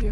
Terima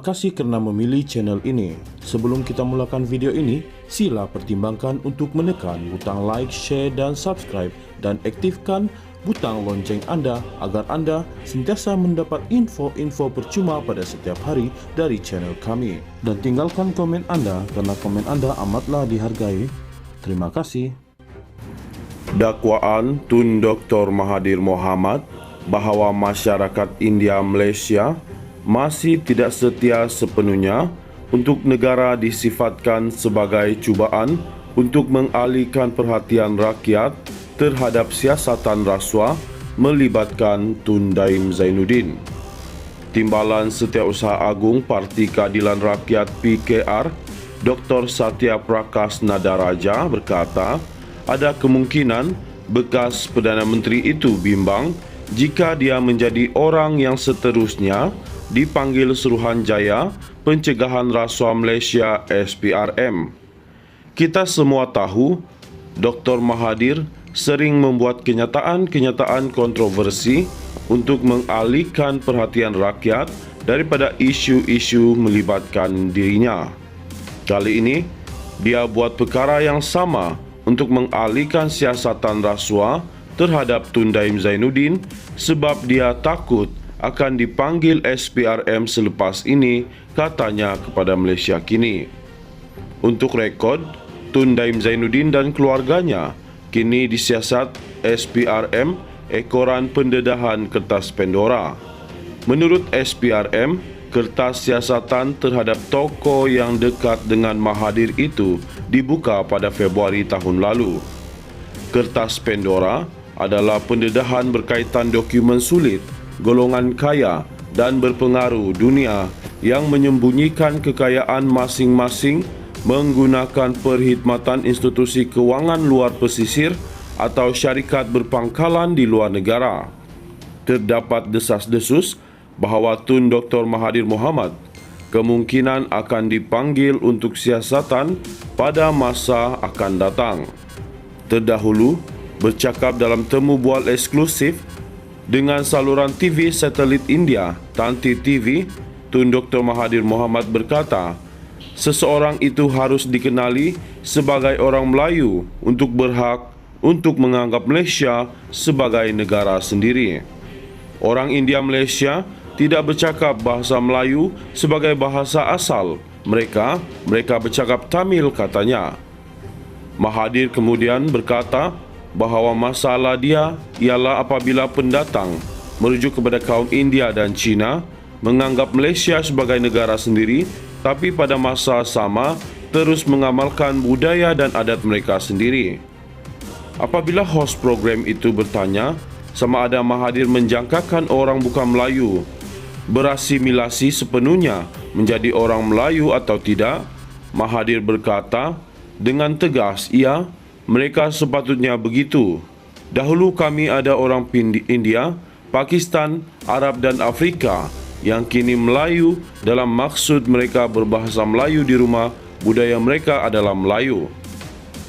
kasih kerana memilih channel ini. Sebelum kita mulakan video ini, sila pertimbangkan untuk menekan butang like, share dan subscribe dan aktifkan butang lonceng anda agar anda sentiasa mendapat info-info percuma pada setiap hari dari channel kami. Dan tinggalkan komen anda kerana komen anda amatlah dihargai. Terima kasih. Dakwaan Tun Dr. Mahathir Mohamad bahawa masyarakat India Malaysia masih tidak setia sepenuhnya untuk negara disifatkan sebagai cubaan untuk mengalihkan perhatian rakyat terhadap siasatan rasuah melibatkan Tun Daim Zainuddin. Timbalan Setiausaha Agung Parti Keadilan Rakyat PKR, Dr. Satya Prakash Nadaraja berkata, ada kemungkinan bekas Perdana Menteri itu bimbang jika dia menjadi orang yang seterusnya dipanggil Suruhanjaya Pencegahan Rasuah Malaysia SPRM. Kita semua tahu Dr. Mahathir sering membuat kenyataan-kenyataan kontroversi untuk mengalihkan perhatian rakyat daripada isu-isu melibatkan dirinya. Kali ini, dia buat perkara yang sama untuk mengalihkan siasatan rasuah terhadap Tun Daim Zainuddin sebab dia takut akan dipanggil SPRM selepas ini, katanya kepada Malaysia Kini. Untuk rekod, Tun Daim Zainuddin dan keluarganya kini disiasat SPRM ekoran pendedahan kertas Pandora. Menurut SPRM, kertas siasatan terhadap tokoh yang dekat dengan Mahathir itu dibuka pada Februari tahun lalu. Kertas Pandora adalah pendedahan berkaitan dokumen sulit, golongan kaya dan berpengaruh dunia yang menyembunyikan kekayaan masing-masing menggunakan perkhidmatan institusi kewangan luar pesisir atau syarikat berpangkalan di luar negara. Terdapat desas-desus bahawa Tun Dr. Mahathir Mohamad kemungkinan akan dipanggil untuk siasatan pada masa akan datang. Terdahulu, bercakap dalam temu bual eksklusif dengan saluran TV satelit India, Tanti TV, Tun Dr. Mahathir Mohamad berkata, seseorang itu harus dikenali sebagai orang Melayu untuk berhak untuk menganggap Malaysia sebagai negara sendiri. Orang India Malaysia tidak bercakap bahasa Melayu sebagai bahasa asal. Mereka bercakap Tamil, katanya. Mahathir kemudian berkata bahawa masalah dia ialah apabila pendatang merujuk kepada kaum India dan Cina menganggap Malaysia sebagai negara sendiri tapi pada masa sama terus mengamalkan budaya dan adat mereka sendiri. Apabila hos program itu bertanya sama ada Mahathir menjangkakan orang bukan Melayu berasimilasi sepenuhnya menjadi orang Melayu atau tidak, Mahathir berkata dengan tegas, ya, mereka sepatutnya begitu. Dahulu kami ada orang India, Pakistan, Arab dan Afrika yang kini Melayu dalam maksud mereka berbahasa Melayu di rumah, budaya mereka adalah Melayu.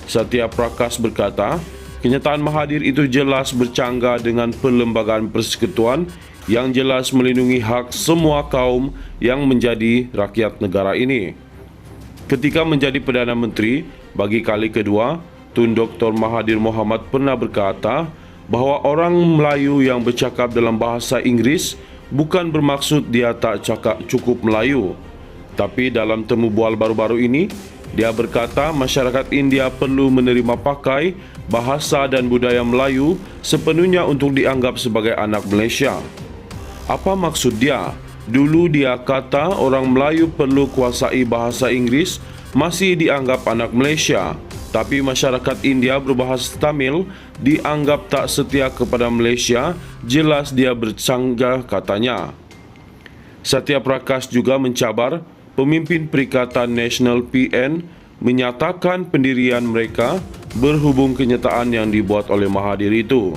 Satya Prakash berkata, kenyataan Mahathir itu jelas bercanggah dengan Perlembagaan Persekutuan yang jelas melindungi hak semua kaum yang menjadi rakyat negara ini. Ketika menjadi Perdana Menteri bagi kali kedua, Tun Dr. Mahathir Mohamad pernah berkata bahawa orang Melayu yang bercakap dalam bahasa Inggeris bukan bermaksud dia tak cakap cukup Melayu. Tapi dalam temu bual baru-baru ini, dia berkata masyarakat India perlu menerima pakai bahasa dan budaya Melayu sepenuhnya untuk dianggap sebagai anak Malaysia. Apa maksud dia? Dulu dia kata orang Melayu perlu kuasai bahasa Inggeris masih dianggap anak Malaysia. Tapi masyarakat India berbahasa Tamil dianggap tak setia kepada Malaysia, jelas dia bercanggah, katanya. Satya Prakash juga mencabar pemimpin Perikatan Nasional PN menyatakan pendirian mereka berhubung kenyataan yang dibuat oleh Mahathir itu.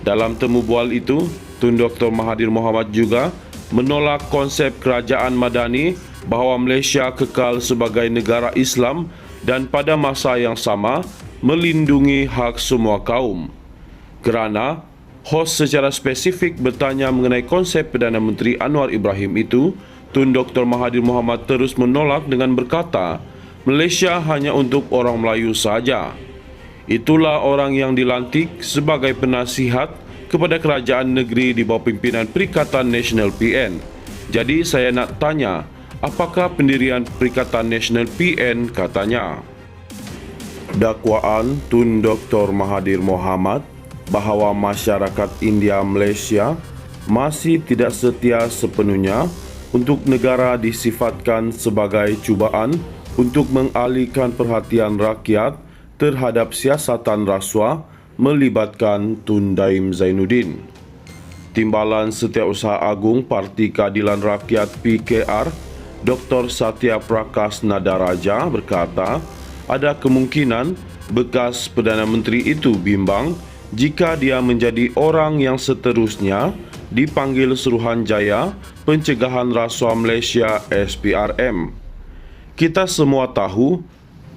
Dalam temu bual itu, Tun Dr. Mahathir Mohamad juga menolak konsep kerajaan madani bahawa Malaysia kekal sebagai negara Islam dan pada masa yang sama melindungi hak semua kaum. Kerana hos secara spesifik bertanya mengenai konsep Perdana Menteri Anwar Ibrahim itu, Tun Dr. Mahathir Mohamad terus menolak dengan berkata, Malaysia hanya untuk orang Melayu sahaja. Itulah orang yang dilantik sebagai penasihat kepada kerajaan negeri di bawah pimpinan Perikatan Nasional PN. Jadi saya nak tanya, apakah pendirian Perikatan Nasional PN, katanya. Dakwaan Tun Dr. Mahathir Mohamad bahawa masyarakat India Malaysia masih tidak setia sepenuhnya untuk negara disifatkan sebagai cubaan untuk mengalihkan perhatian rakyat terhadap siasatan rasuah melibatkan Tun Daim Zainuddin. Timbalan Setiausaha Agung Parti Keadilan Rakyat PKR, Dr. Satya Prakash Nadaraja berkata, ada kemungkinan bekas Perdana Menteri itu bimbang jika dia menjadi orang yang seterusnya dipanggil Suruhanjaya Pencegahan Rasuah Malaysia SPRM. Kita semua tahu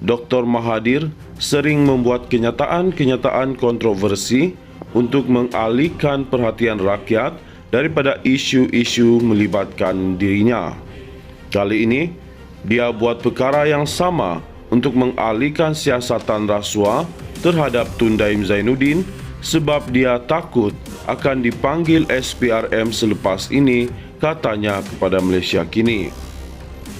Dr. Mahathir sering membuat kenyataan-kenyataan kontroversi untuk mengalihkan perhatian rakyat daripada isu-isu melibatkan dirinya. Kali ini, dia buat perkara yang sama untuk mengalihkan siasatan rasuah terhadap Tun Daim Zainuddin sebab dia takut akan dipanggil SPRM selepas ini, katanya kepada Malaysia Kini.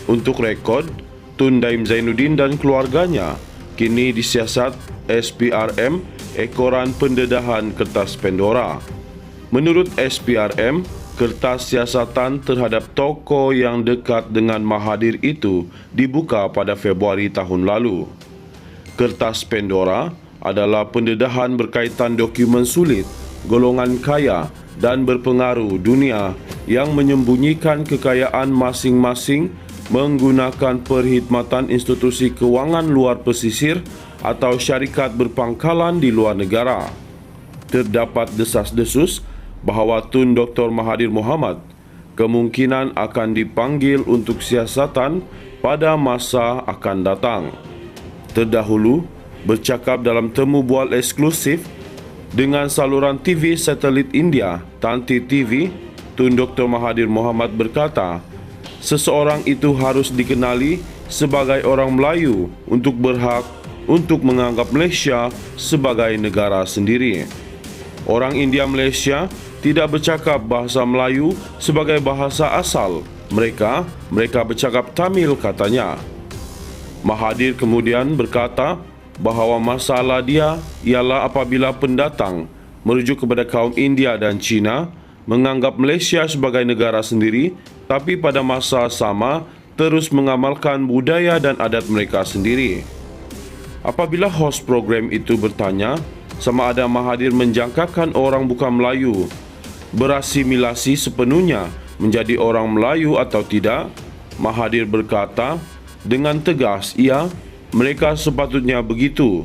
Untuk rekod, Tun Daim Zainuddin dan keluarganya kini disiasat SPRM ekoran pendedahan kertas Pandora. Menurut SPRM, kertas siasatan terhadap tokoh yang dekat dengan Mahathir itu dibuka pada Februari tahun lalu. Kertas Pandora adalah pendedahan berkaitan dokumen sulit, golongan kaya dan berpengaruh dunia yang menyembunyikan kekayaan masing-masing menggunakan perkhidmatan institusi kewangan luar pesisir atau syarikat berpangkalan di luar negara. Terdapat desas-desus bahawa Tun Dr. Mahathir Mohamad kemungkinan akan dipanggil untuk siasatan pada masa akan datang. Terdahulu, bercakap dalam temu bual eksklusif dengan saluran TV satelit India, Tanti TV, Tun Dr. Mahathir Mohamad berkata, seseorang itu harus dikenali sebagai orang Melayu untuk berhak untuk menganggap Malaysia sebagai negara sendiri. Orang India Malaysia tidak bercakap bahasa Melayu sebagai bahasa asal. Mereka bercakap Tamil, katanya. Mahathir kemudian berkata bahawa masalah dia ialah apabila pendatang merujuk kepada kaum India dan Cina menganggap Malaysia sebagai negara sendiri, tapi pada masa sama terus mengamalkan budaya dan adat mereka sendiri. Apabila hos program itu bertanya sama ada Mahathir menjangkakan orang bukan Melayu berasimilasi sepenuhnya menjadi orang Melayu atau tidak, Mahathir berkata dengan tegas, ya, mereka sepatutnya begitu.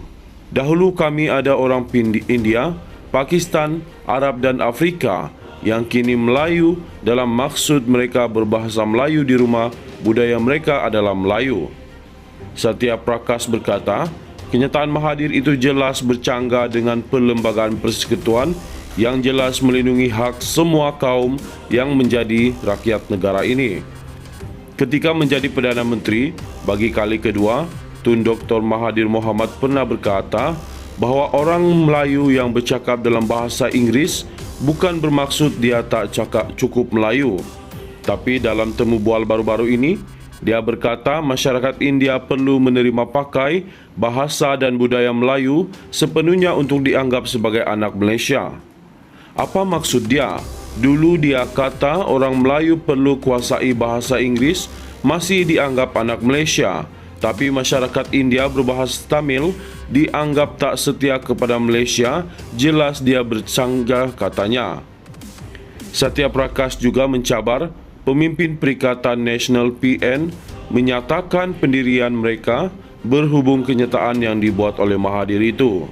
Dahulu kami ada orang India, Pakistan, Arab dan Afrika yang kini Melayu dalam maksud mereka berbahasa Melayu di rumah, budaya mereka adalah Melayu. Satya Prakash berkata, kenyataan Mahathir itu jelas bercanggah dengan Perlembagaan Persekutuan yang jelas melindungi hak semua kaum yang menjadi rakyat negara ini. Ketika menjadi Perdana Menteri bagi kali kedua, Tun Dr. Mahathir Mohamad pernah berkata bahawa orang Melayu yang bercakap dalam bahasa Inggeris bukan bermaksud dia tak cakap cukup Melayu. Tapi dalam temu bual baru-baru ini, dia berkata masyarakat India perlu menerima pakai bahasa dan budaya Melayu sepenuhnya untuk dianggap sebagai anak Malaysia. Apa maksud dia? Dulu dia kata orang Melayu perlu kuasai bahasa Inggeris masih dianggap anak Malaysia, tapi masyarakat India berbahasa Tamil dianggap tak setia kepada Malaysia, jelas dia bercanggah, katanya. Satya Prakash juga mencabar pemimpin Perikatan Nasional PN menyatakan pendirian mereka berhubung kenyataan yang dibuat oleh Mahathir itu.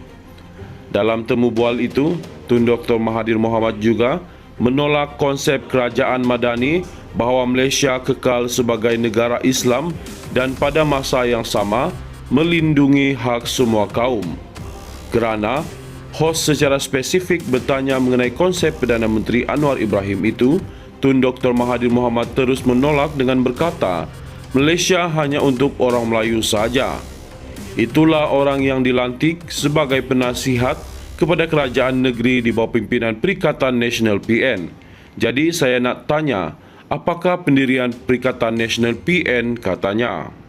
Dalam temu bual itu, Tun Dr. Mahathir Mohamad juga menolak konsep kerajaan madani bahawa Malaysia kekal sebagai negara Islam dan pada masa yang sama melindungi hak semua kaum. Kerana hos secara spesifik bertanya mengenai konsep Perdana Menteri Anwar Ibrahim itu, Tun Dr. Mahathir Mohamad terus menolak dengan berkata, Malaysia hanya untuk orang Melayu sahaja. Itulah orang yang dilantik sebagai penasihat kepada kerajaan negeri di bawah pimpinan Perikatan Nasional PN. Jadi saya nak tanya, apakah pendirian Perikatan Nasional PN, katanya.